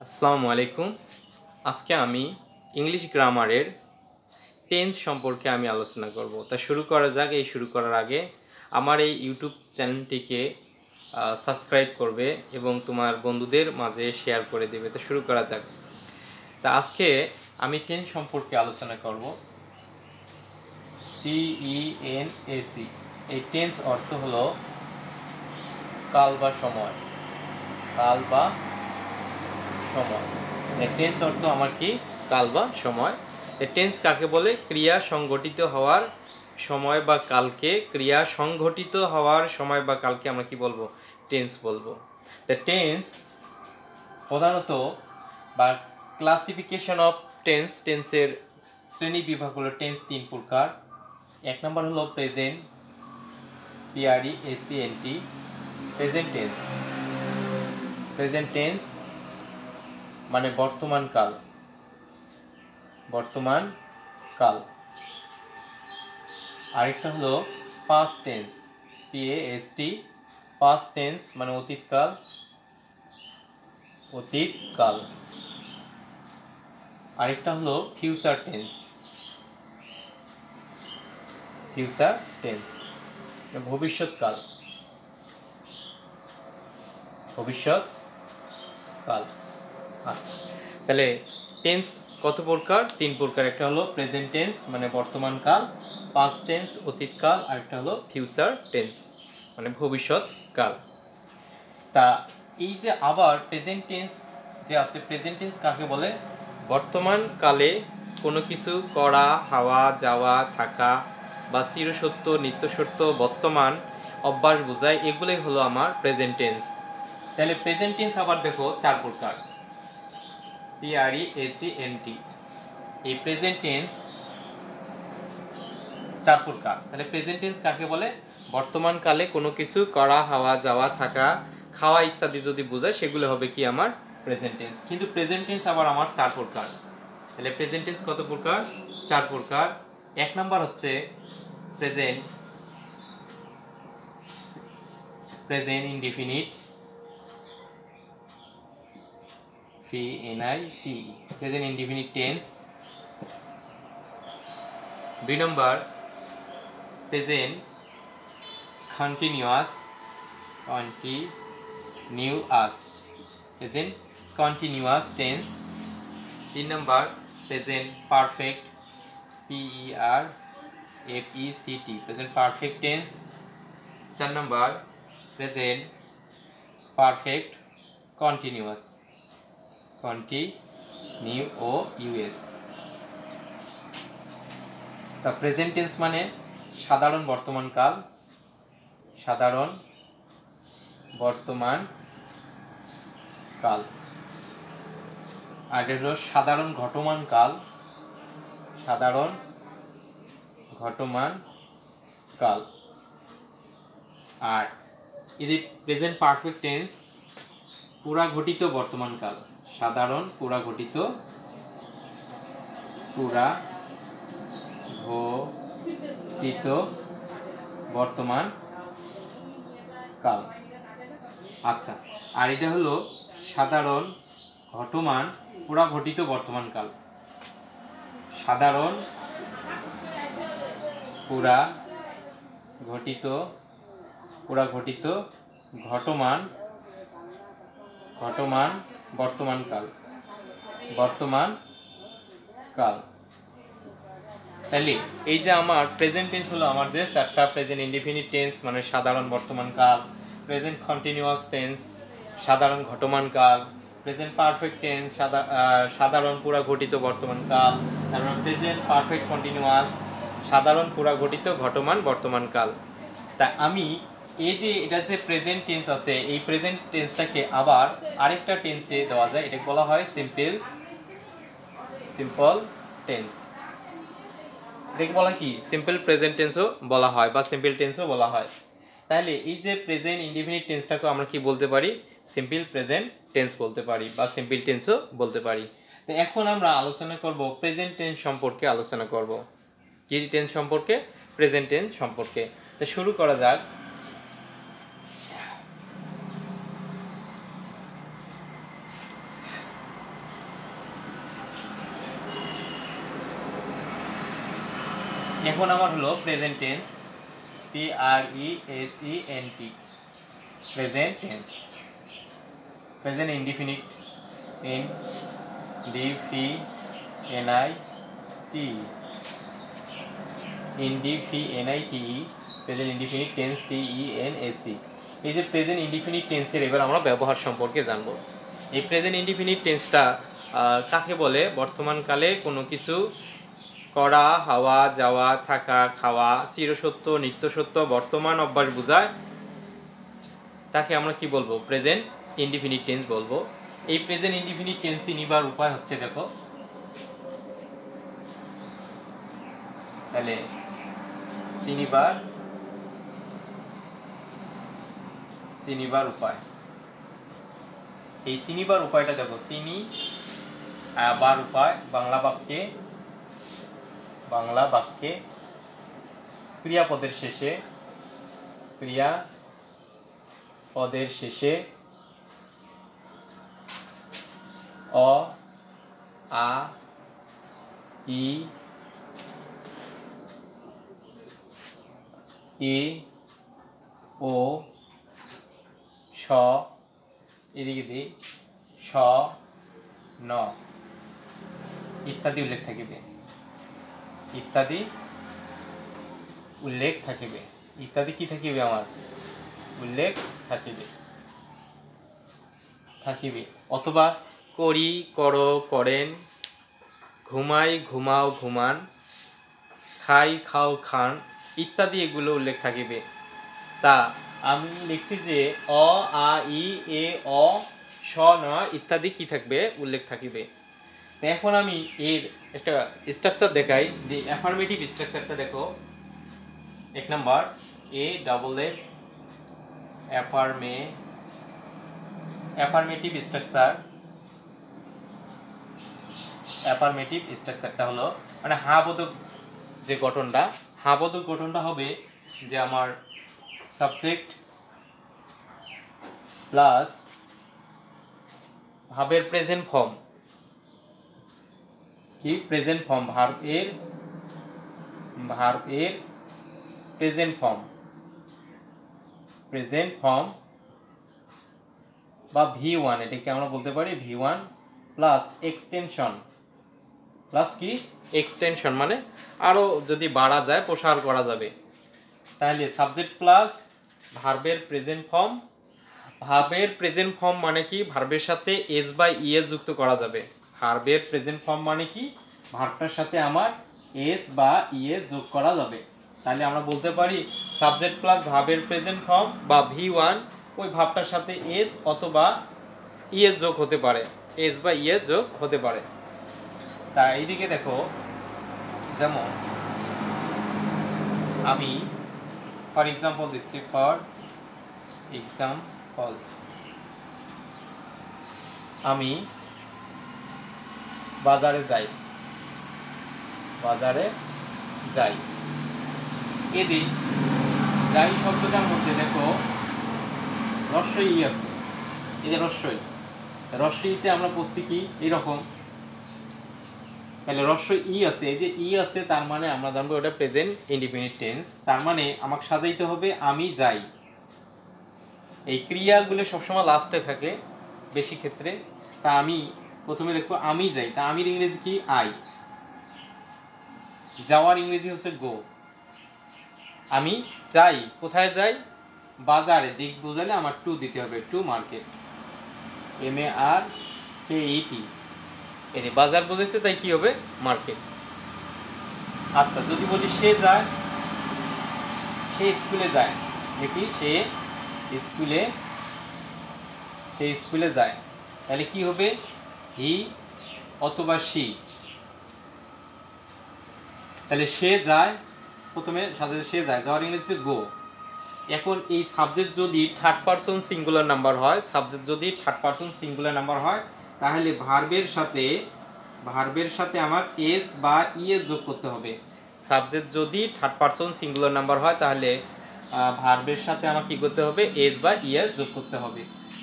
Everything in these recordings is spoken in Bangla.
আসসালামু আলাইকুম। আজকে আমি ইংলিশ গ্রামারের টেন্স সম্পর্কে আমি আলোচনা করব। তা শুরু করা যাক। শুরু করার আগে আমার এই ইউটিউব চ্যানেলটিকে সাবস্ক্রাইব করবে এবং তোমার বন্ধুদের মাঝে শেয়ার করে দেবে। তা শুরু করা যাক। তা আজকে আমি টেন্স সম্পর্কে আলোচনা করব। TENSE। এই টেন্স অর্থ হলো কাল বা সময়। কাল বা সময়। টেন্স অর্থ আমার কি? কাল বা সময়। টেন্স কাকে বলে? ক্রিয়া সংঘটিত হওয়ার সময় বা কালকে, ক্রিয়া সংঘটিত হওয়ার সময় বা কালকে আমরা কি বলবো? টেন্স বলবো। টেন্স প্রধানত বা ক্লাসিফিকেশন অফ টেন্স, টেন্সের শ্রেণী বিভাগ হলো টেন্স তিন প্রকার। এক নম্বর হলো present, PRESENT, present tense. Present tense মানে বর্তমান কাল। বর্তমান কাল। আরেকটা হলো past tense, PAST, past tense মানে অতীতকাল। অতীতকাল। আরেকটা হলো ফিউচার টেন্স, ফিউচার টেন্স ভবিষ্যৎকাল। ভবিষ্যৎকাল। আচ্ছা, তাহলে টেন্স কত প্রকার? তিন প্রকার। একটা হলো প্রেজেন্ট টেন্স মানে বর্তমান কাল, পাস্ট টেন্স অতীতকাল, আর একটা হলো ফিউচার টেন্স মানে ভবিষ্যৎকাল। তা এই যে আবার প্রেজেন্ট টেন্স যে আছে, প্রেজেন্ট টেন্স কাকে বলে? বর্তমান কালে কোনো কিছু করা, হওয়া, যাওয়া, থাকা বা চিরসত্য, নিত্যসত্য, বর্তমান, অভ্যাস বোঝায়, এগুলোই হলো আমার প্রেজেন্ট টেন্স। তাহলে প্রেজেন্ট টেন্স আবার দেখো চার প্রকার, PRESENT। এই প্রেজেন্ট টেন্স চার প্রকার। তাহলে প্রেজেন্ট টেন্স কাকে বলে? বর্তমান কালে কোনো কিছু করা, হওয়া, যাওয়া, থাকা, খাওয়া ইত্যাদি যদি বোঝায় সেগুলো হবে কি আমার প্রেজেন্ট টেন্স। কিন্তু প্রেজেন্ট টেন্স আবার আমার চার প্রকার। তাহলে প্রেজেন্ট টেন্স কত প্রকার? চার প্রকার। এক নাম্বার হচ্ছে present, present indefinite, PNIT, present indefinite tense. দুই number present continuous, continuous, present continuous tense. তিন number present perfect, PERFECT, present perfect tense. চার number present perfect continuous, continuous. তা প্রেজেন্ট টেন্স মানে সাধারণ বর্তমান কাল, সাধারণ বর্তমান কাল। আর হলো সাধারণ ঘটমান কাল, সাধারণ ঘটমান কাল। আর এই প্রেজেন্ট পারফেক্ট টেন্স পুরা ঘটিত বর্তমান কাল, সাধারণ পুরা ঘটিত, পুরা ঘটিত বর্তমান কাল। আচ্ছা, আর এটা হলো সাধারণ ঘটমান পুরা ঘটিত বর্তমান কাল, সাধারণ পুরা ঘটিত, পুরা ঘটিত ঘটমান, ঘটমান বর্তমান কাল, বর্তমান কাল। তাহলে এই যে আমার প্রেজেন্ট টেন্স হলো আমার যে চারটা, প্রেজেন্ট ইনডিফিনিট টেন্স মানে সাধারণ বর্তমান কাল, প্রেজেন্ট কন্টিনিউয়াস টেন্স সাধারণ ঘটমান কাল, প্রেজেন্ট পারফেক্ট টেন্স সাধারণ পুরা ঘটিত বর্তমান কাল, তারপর প্রেজেন্ট পারফেক্ট কন্টিনিউয়াস সাধারণ পুরা ঘটিত ঘটমান বর্তমান কাল। তা আমি এই যে এটা যে প্রেজেন্ট টেন্স আছে, এই প্রেজেন্ট টেন্সটাকে আবার আরেকটা টেন্সে দেওয়া যায়, এটাকে বলা হয় সিম্পল, সিম্পল টেন্স। এটাকে বলা কি? সিম্পল প্রেজেন্ট টেন্সও বলা হয় বা সিম্পল টেন্সও বলা হয়। তাহলে এই যে প্রেজেন্ট ইনডিফিনিট টেন্সটাকে আমরা কি বলতে পারি? সিম্পল প্রেজেন্ট টেন্স বলতে পারি বা সিম্পল টেন্সও বলতে পারি। তো এখন আমরা আলোচনা করব প্রেজেন্ট টেন্স সম্পর্কে, আলোচনা করব কি টেন্স সম্পর্কে? প্রেজেন্ট টেন্স সম্পর্কে। তো শুরু করা যাক। এখন আমার হলো present tense, PRESENT, present tense. Present indefinite, INDEFINITE, INDEFINITE, present indefinite tense, TENSE। এই যে প্রেজেন্ট ইনডিফিনিট টেন্সের এবার আমরা ব্যবহার সম্পর্কে জানবো। এই প্রেজেন্ট ইনডিফিনিট টেন্সটা কাকে বলে? বর্তমানকালে কোনো কিছু করা, হওয়া, যাওয়া, থাকা, খাওয়া, চিরসত্য, নিত্যসত্য, বর্তমান অভ্যাস বোঝায়, তাকে আমরা কি বলবো? প্রেজেন্ট ইনডিফিনিট টেন্স বলবো। এই প্রেজেন্ট ইনডিফিনিট টেন্স নিবার উপায় হচ্ছে, দেখো তাহলে চিনিবার উপায়। এই চিনিবার উপায়টা দেখো, বার উপায় বাংলা বাক্যে ক্রিয়াপদের শেষে অ, আ, ই, ও, স, এদিকে দি স, ন ইত্যাদি উল্লেখ থাকিবে। ইত্যাদি কি থাকিবে? আমার উল্লেখ থাকিবে। অথবা করি, করো, করেন, ঘুমাই, ঘুমাও, ঘুমান, খাই, খাও, খান ইত্যাদি এগুলো উল্লেখ থাকিবে। তা আমি লিখছি যে অ, আ, ই, এ, অ, স, ন ইত্যাদি কি থাকবে? উল্লেখ থাকিবে। এখন আমি এর একটা স্ট্রাকচার দেখাই। দি অ্যাফার্মেটিভ স্ট্রাকচারটা দেখো। 1 নাম্বার অ্যাফার্মেটিভ স্ট্রাকচারটা হলো মানে হা-বোধক যে গঠনটা হবে যে আমার সাবজেক্ট প্লাস ভার্বের প্রেজেন্ট ফর্ম, ভার্বের প্রেজেন্ট ফর্ম বা V1, এটাকে আমরা বলতে পারি V1 প্লাস এক্সটেনশন মানে আরো যদি বাড়া যায়, প্রসার করা যাবে। তাহলে সাবজেক্ট প্লাস ভার্বের প্রেজেন্ট ফর্ম মানে কি? ভার্বের সাথে এস বা ইএস যুক্ত করা যাবে। ভার্বের প্রেজেন্ট ফর্ম মানে কি? ভার্বটার সাথে আমার এস বা ইএস যোগ করা যাবে। তাহলে আমরা বলতে পারি সাবজেক্ট প্লাস ভার্বের প্রেজেন্ট ফর্ম বা V1 ওই ভার্বটার সাথে এস অথবা ইএস যোগ হতে পারে, এস বা ইএস যোগ হতে পারে। তা এইদিকে দেখো, যেমন আমি ফর এক্সাম্পল দিচ্ছি, আমি বাজারে যাই। এদিক যাই শব্দটার মধ্যে দেখো রস্বই আছে। এই যে রস্বইতে আমরা পড়ছি কি এরকম, তাহলে রস্বই ই আছে, এই যে ই আছে, তার মানে আমরা জানবো ওটা প্রেজেন্ট ইনডিফিনিট টেন্স। তার মানে আমাকে সাজাইতে হবে আমি যাই। এই ক্রিয়াগুলো সবসময় লাস্টে থাকে বেশি ক্ষেত্রে। তা আমি প্রথমে দেখবো আমি যাই, তা আমির ইংরেজি কি? আই। যাওয়ার ইংরেজি হচ্ছে গো। আমি যাই, কোথায় যাই? বাজারে। দিক বোঝালে আমার টু দিতে হবে, টু মার্কেট, MARKET। এই যে বাজার বোঝাইছে, তাই কি হবে? মার্কেট। আচ্ছা, যদি বলি সে স্কুলে যায়, দেখি সে স্কুলে যায়, তাহলে কি হবে? হি অথবা সি। তাহলে সে যায়, প্রথমে সে যায়, যাওয়ার ইংরেজি গো। এখন এই সাবজেক্ট যদি থার্ড পারসন সিঙ্গুলার নাম্বার হয়, তাহলে ভার্বের সাথে আমার এস বা ইএস যোগ করতে হবে। সাবজেক্ট যদি থার্ড পারসন সিঙ্গুলার নাম্বার হয়, তাহলে ভার্বের সাথে আমার কি করতে হবে? এস বা ইএস যোগ করতে হবে।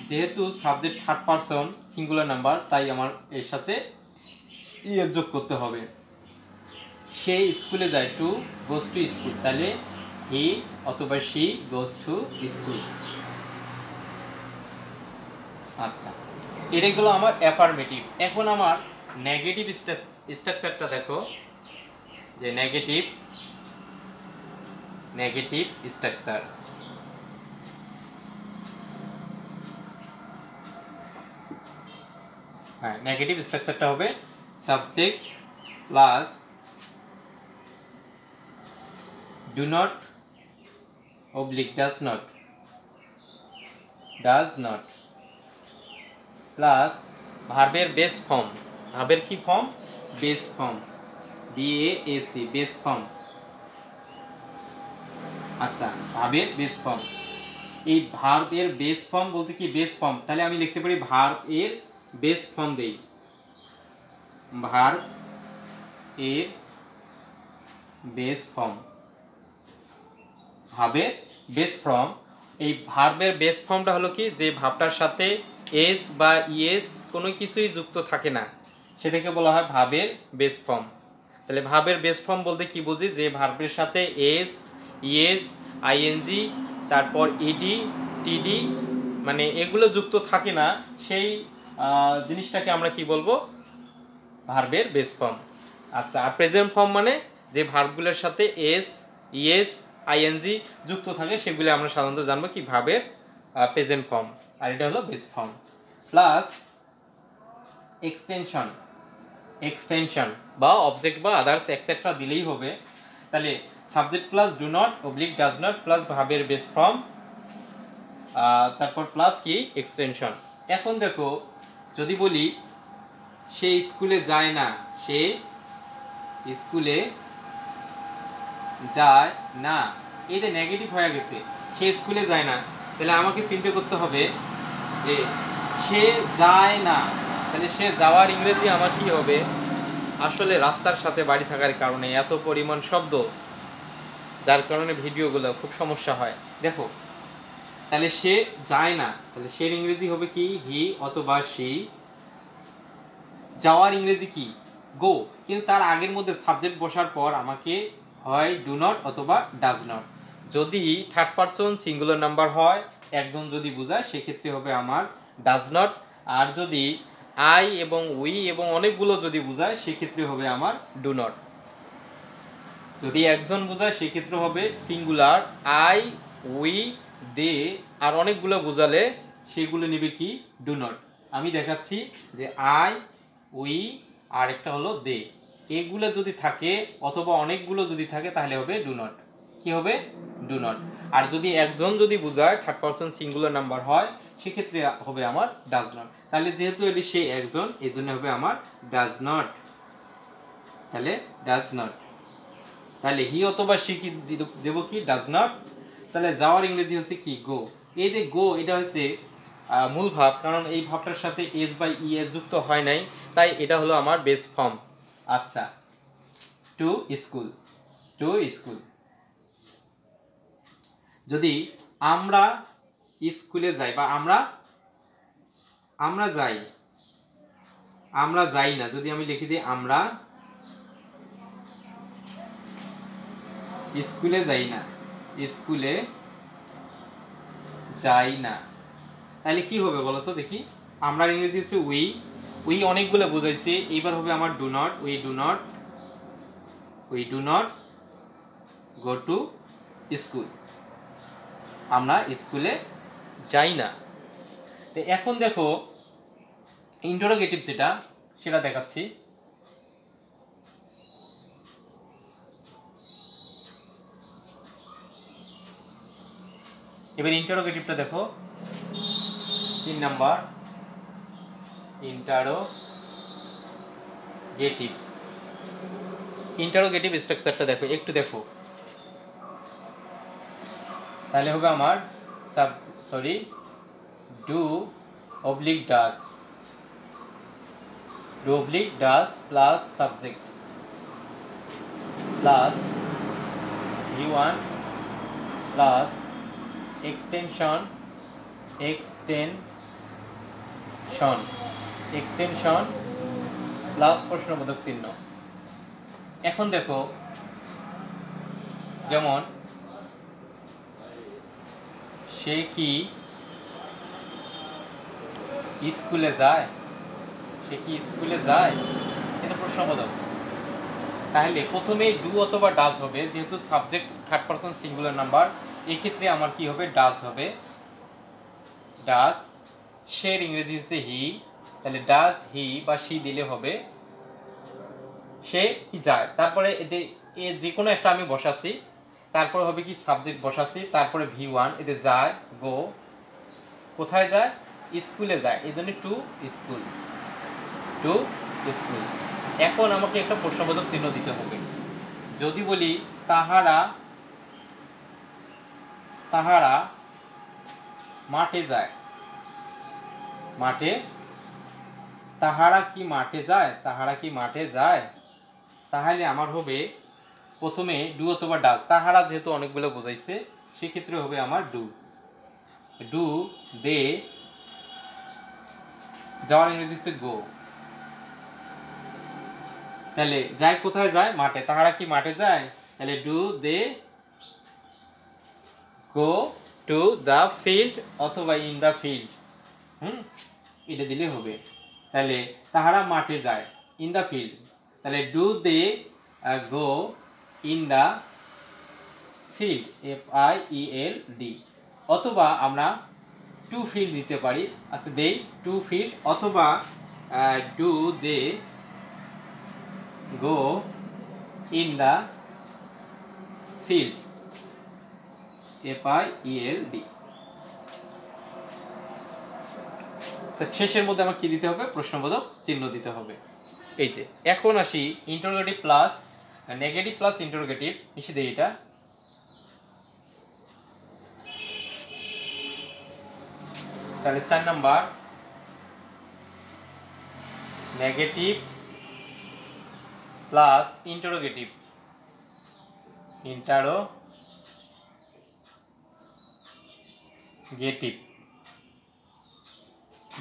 যেহেতু subject third person singular number, তাই আমার এর সাথে ইএস যোগ করতে হবে। সে স্কুলে যায়, টু গোস টু স্কুল, তাহলে হি অথবা শি গোস টু স্কুল। আচ্ছা, এটা গেলো আমার অ্যাফার্মেটিভ। এখন আমার নেগেটিভ স্ট্রাকচারটা দেখো, যে নেগেটিভ স্ট্রাকচার। হ্যাঁ, নেগেটিভ স্ট্রাকচারটা হবে subject plus do not oblique does not plus ভার্বের বেস ফর্ম। ভার্বের কি form? Base form, B A S E, base form. আচ্ছা, ভার্বের বেস ফর্ম। এই ভার্বের বেস ফর্ম বলতে কি বেস ফর্ম, তাহলে আমি লিখতে পারি ভার্ব এর বেস ফর্ম দেই, ভার্ব এর বেস ফর্ম, ভার্বের বেস ফর্ম। এই ভার্বের বেস ফর্মটা হলো কি, যে ভার্বটার সাথে এস বা ইএস কোনো কিছুই যুক্ত থাকে না, সেটাকে বলা হয় ভার্বের বেস ফর্ম। তাহলে ভার্বের বেস ফর্ম বলতে কি বুঝি, যে ভার্বের সাথে এস, ইএস, আইএনজি, তারপর ইডি, টিডি, মানে এগুলো যুক্ত থাকে না, সেই জিনিসটাকে আমরা কি বলবো? ভার্বের বেস ফর্ম। আচ্ছা, আর প্রেজেন্ট ফর্ম মানে যে ভার্বগুলোর সাথে এস, ইএস, আইএনজি যুক্ত থাকে, সেগুলো আমরা সাধারণত জানবো কি ভার্বের প্রেজেন্ট ফর্ম। আর এটা হলো বেস ফর্ম। প্লাস এক্সটেনশন বা অবজেক্ট বা আদার্স এক্সেট্রা দিলেই হবে। তাহলে subject plus do not oblique does not plus ভার্বের বেস ফর্ম, তারপর প্লাস কি এক্সটেনশন। এখন দেখো, যদি বলি সে স্কুলে যায় না, সে স্কুলে যায় না, এটা নেগেটিভ হয়ে গেছে, সে স্কুলে যায় না। তাহলে আমাকে চিন্তা করতে হবে যে সে যায় না, তাহলে সে যাওয়ার ইংরেজি আমার কি হবে? আসলে রাস্তার সাথে বাড়ি থাকার কারণে এত পরিমাণ শব্দ, যার কারণে ভিডিওগুলো খুব সমস্যা হয়। দেখো, তাহলে সে যায় না, তাহলে সে ইংরেজি হবে কি হি অথবা সি। যাওয়ার ইংরেজি কি? গো। কিন্তু তার আগের মধ্যে সাবজেক্ট বসার পর আমাকে হয় ডু নট অথবা ডাজ নট। যদি থার্ড পারসন সিঙ্গুলার নাম্বার হয়, একজন যদি বোঝায়, সেক্ষেত্রে হবে আমার ডাজ নট। আর যদি আই এবং উই এবং অনেকগুলো যদি বোঝায়, সেক্ষেত্রে হবে আমার ডু নট। যদি একজন বোঝায়, সেক্ষেত্রে হবে সিঙ্গুলার আই, উই, দে, আর অনেকগুলো বোঝালে সেগুলো নেবে কি ডু নট। আমি দেখাচ্ছি যে আই, উই, আর একটা হলো দে, এগুলো যদি থাকে অথবা অনেকগুলো যদি থাকে, তাহলে হবে ডু নট। কি হবে? Do not. আর যদি একজন যদি বোঝায়, থার্ড পারসন সিঙ্গুলার নাম্বার হয়, সেক্ষেত্রে হবে আমার ডাজ নট। তাহলে যেহেতু এটি সে একজন, এই জন্য হবে আমার ডাজ নট। তাহলে ডাজ নট। তাহলে হি অথবা সে কি দেব কি ডাজ নট। তাহলে যাওয়ার ইংরেজি হচ্ছে কি গো। এই যে গো, এটা হচ্ছে মূল ভাব, কারণ এই ভাবটার সাথে এস বা ই এর যুক্ত হয় নাই, তাই এটা হলো আমার বেস ফর্ম। আচ্ছা, টু স্কুল, টু স্কুল। যদি আমরা স্কুলে যাই বা আমরা যাই, আমরা যাই না, যদি আমি লিখে দিই আমরা স্কুলে যাই না, স্কুলে যাই না, তাহলে কি হবে বলো তো দেখি? আমরা ইংরেজি হচ্ছে উই, উই অনেকগুলো বোঝাইছে, এইবার হবে আমার do not, we do not go to school, আমরা স্কুলে যাই না। তো এখন দেখো ইন্টারোগেটিভ যেটা, সেটা দেখাচ্ছি। এবার ইন্টারোগেটিভটা দেখো, 3 নাম্বার ইন্টারোগেটিভ স্ট্রাকচারটা দেখো, একটু দেখো। তাহলে হবে আমার do oblique does plus subject plus V1 plus extension plus প্রশ্নবোধক চিহ্ন। এখন দেখো, যেমন সে কি স্কুলে যায়, সে কি স্কুলে যায়, এটা প্রশ্নবোধক। তাহলে প্রথমে ডু অথবা ডাজ হবে, যেহেতু subject third person singular number, এই ক্ষেত্রে আমার কি হবে, ডাজ হবে। ডাজ, সের ইংরেজি হচ্ছে হি, তাহলে ডাজ হি বা সি দিলে হবে সে কি যায়। তারপরে এতে যে কোনো একটা আমি বসাচ্ছি, তারপরে হবে কি সাবজেক্ট বসাচ্ছি, তারপরে V1 এতে যায়, গো, কোথায় যায়, স্কুলে যায়, এই জন্য টু স্কুল, টু স্কুল। এখন আমাকে একটা প্রশ্নবোধক চিহ্ন দিতে হবে। যদি বলি তাহারা, তাহারা মাঠে যায়, মাঠে, তাহারা কি মাঠে যায়, তাহারা কি মাঠে যায়, তাহলে আমার হবে প্রথমে ডু অথবা ডাজ। তাহারা যেহেতু অনেকগুলো বোঝাইছে, সেক্ষেত্রে হবে আমার ডু। ডু দে, যাওয়ার ইংরেজি হচ্ছে গো, তাহলে যায় কোথায় যায়, মাঠে, তাহারা কি মাঠে যায়, তাহলে do they go to the field অথবা ইন দ্য ফিল্ড, এটা দিলে হবে। তাহলে তাহারা মাঠে যায়, ইন দ্য ফিল্ড, তাহলে do they go in the field, FIELD। অথবা আমরা টু ফিল্ড দিতে পারি, আচ্ছা দেই টু ফিল্ড, অথবা do they go in the field, FIELD। শেষের মধ্যে আমার কি দিতে হবে, প্রশ্নবোধক চিহ্ন দিতে হবে। এই যে এখন আসি interrogative plus negative plus interrogative, মিশে দেই এটা। তাহলে 4 number negative plus interrogative, interrogative,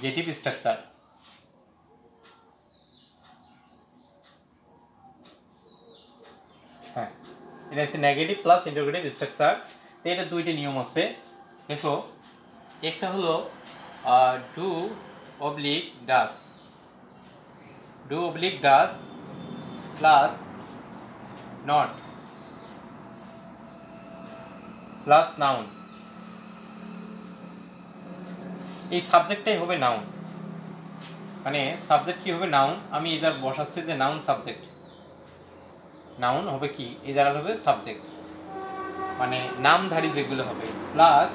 গেটিভ স্ট্রাকচার। হ্যাঁ, এটা হচ্ছে নেগেটিভ প্লাস ইন্টারোগেটিভ স্ট্রাকচার। তো এটা দুইটি নিয়ম আছে, দেখো। একটা হলো do oblique does, do oblique does plus not plus noun, এই সাবজেক্টটাই হবে নাউন, মানে সাবজেক্ট কি হবে, নাউন। আমি এই জায়গায় বসাচ্ছি যে নাউন সাবজেক্ট, নাউন হবে কি, এই জায়গাটা হবে সাবজেক্ট, মানে নামধারী যেগুলো হবে, plus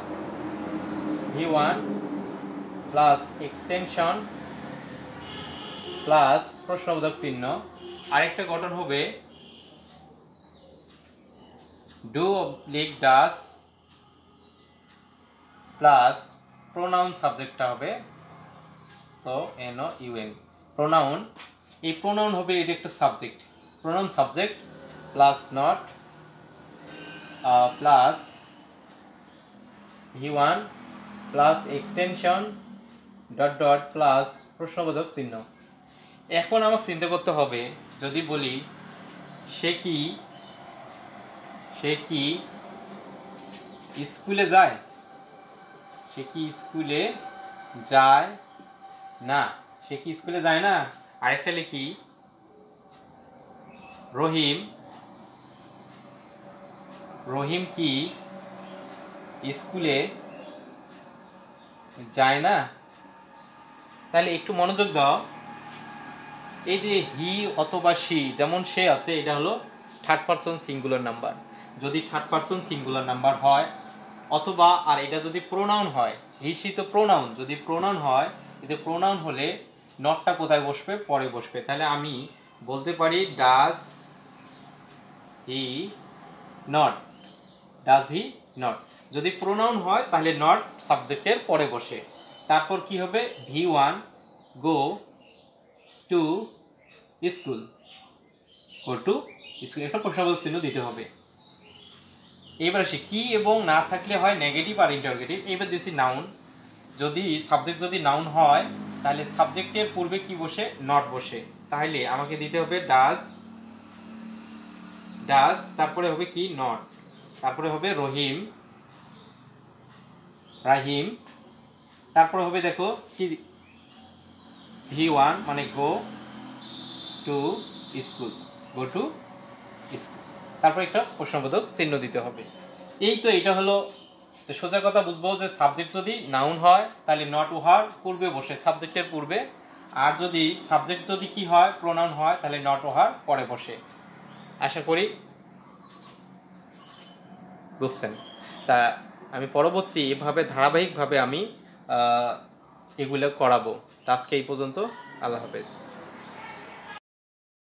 V1 plus extension plus প্রশ্নবোধক চিহ্ন। আরেকটা গঠন হবে do oblique does plus pronoun সাবজেক্টটা হবে, তো NOUN প্রোনাউন। এই প্রোনাউন হবে, এটা একটা subject, pronoun subject plus not plus V1 plus extension dot dot plus প্রশ্নবোধক চিহ্ন। এখন আমাকে চিন্তা করতে হবে, যদি বলি সে কি, সে কি স্কুলে যায়, সে কি স্কুলে যায় না, সে কি স্কুলে যায় না। আরেকটা লিখি রহিম, রহিম কি স্কুলে যায় না। তাহলে একটু মনোযোগ দাও, এই যে হি অথবা সি, যেমন সে আছে, এটা হলো থার্ড পারসন সিঙ্গুলার নাম্বার। যদি থার্ড পারসন সিঙ্গুলার নাম্বার হয়, অথবা আর এটা যদি প্রোনাউন হয়, হি সি তো প্রোনাউন, যদি প্রোনাউন হয়, এতে প্রোনাউন হলে নটটা কোথায় বসবে, পরে বসবে। তাহলে আমি বলতে পারি does he not, does he not. যদি প্রোনাউন হয় তাহলে নট সাবজেক্টের পরে বসে। তারপর কি হবে, V1 go to school, go to school, একটা প্রশ্নবোধক চিহ্ন দিতে হবে। এবার আসি কি এবং না থাকলে হয় নেগেটিভ আর ইন্টারোগেটিভ। এবার দিছি নাউন, যদি সাবজেক্ট যদি নাউন হয়, তাহলে সাবজেক্টের পূর্বে কি বসে, নট বসে। তাহলে আমাকে দিতে হবে ডাজ ডাস, তারপরে হবে কি নট, তারপরে হবে রহিম, রাহিম, তারপরে হবে দেখো কি হি ওয়ান মানে go to school, go to school, তারপরে একটা প্রশ্নবোধক চিহ্ন দিতে হবে। এই তো এটা হলো, তো সোজা কথা বুঝবো যে সাবজেক্ট যদি নাউন হয় তাহলে নট উহার পূর্বে বসে, সাবজেক্টের পূর্বে, আর যদি সাবজেক্ট যদি কি হয় প্রোনাউন হয় তাহলে নট উহার পরে বসে। আশা করি বুঝছেন। তা আমি পরবর্তী এভাবে ধারাবাহিকভাবে আমি এগুলো করাবো। আজকে এই পর্যন্ত, আল্লাহ হাফেজ।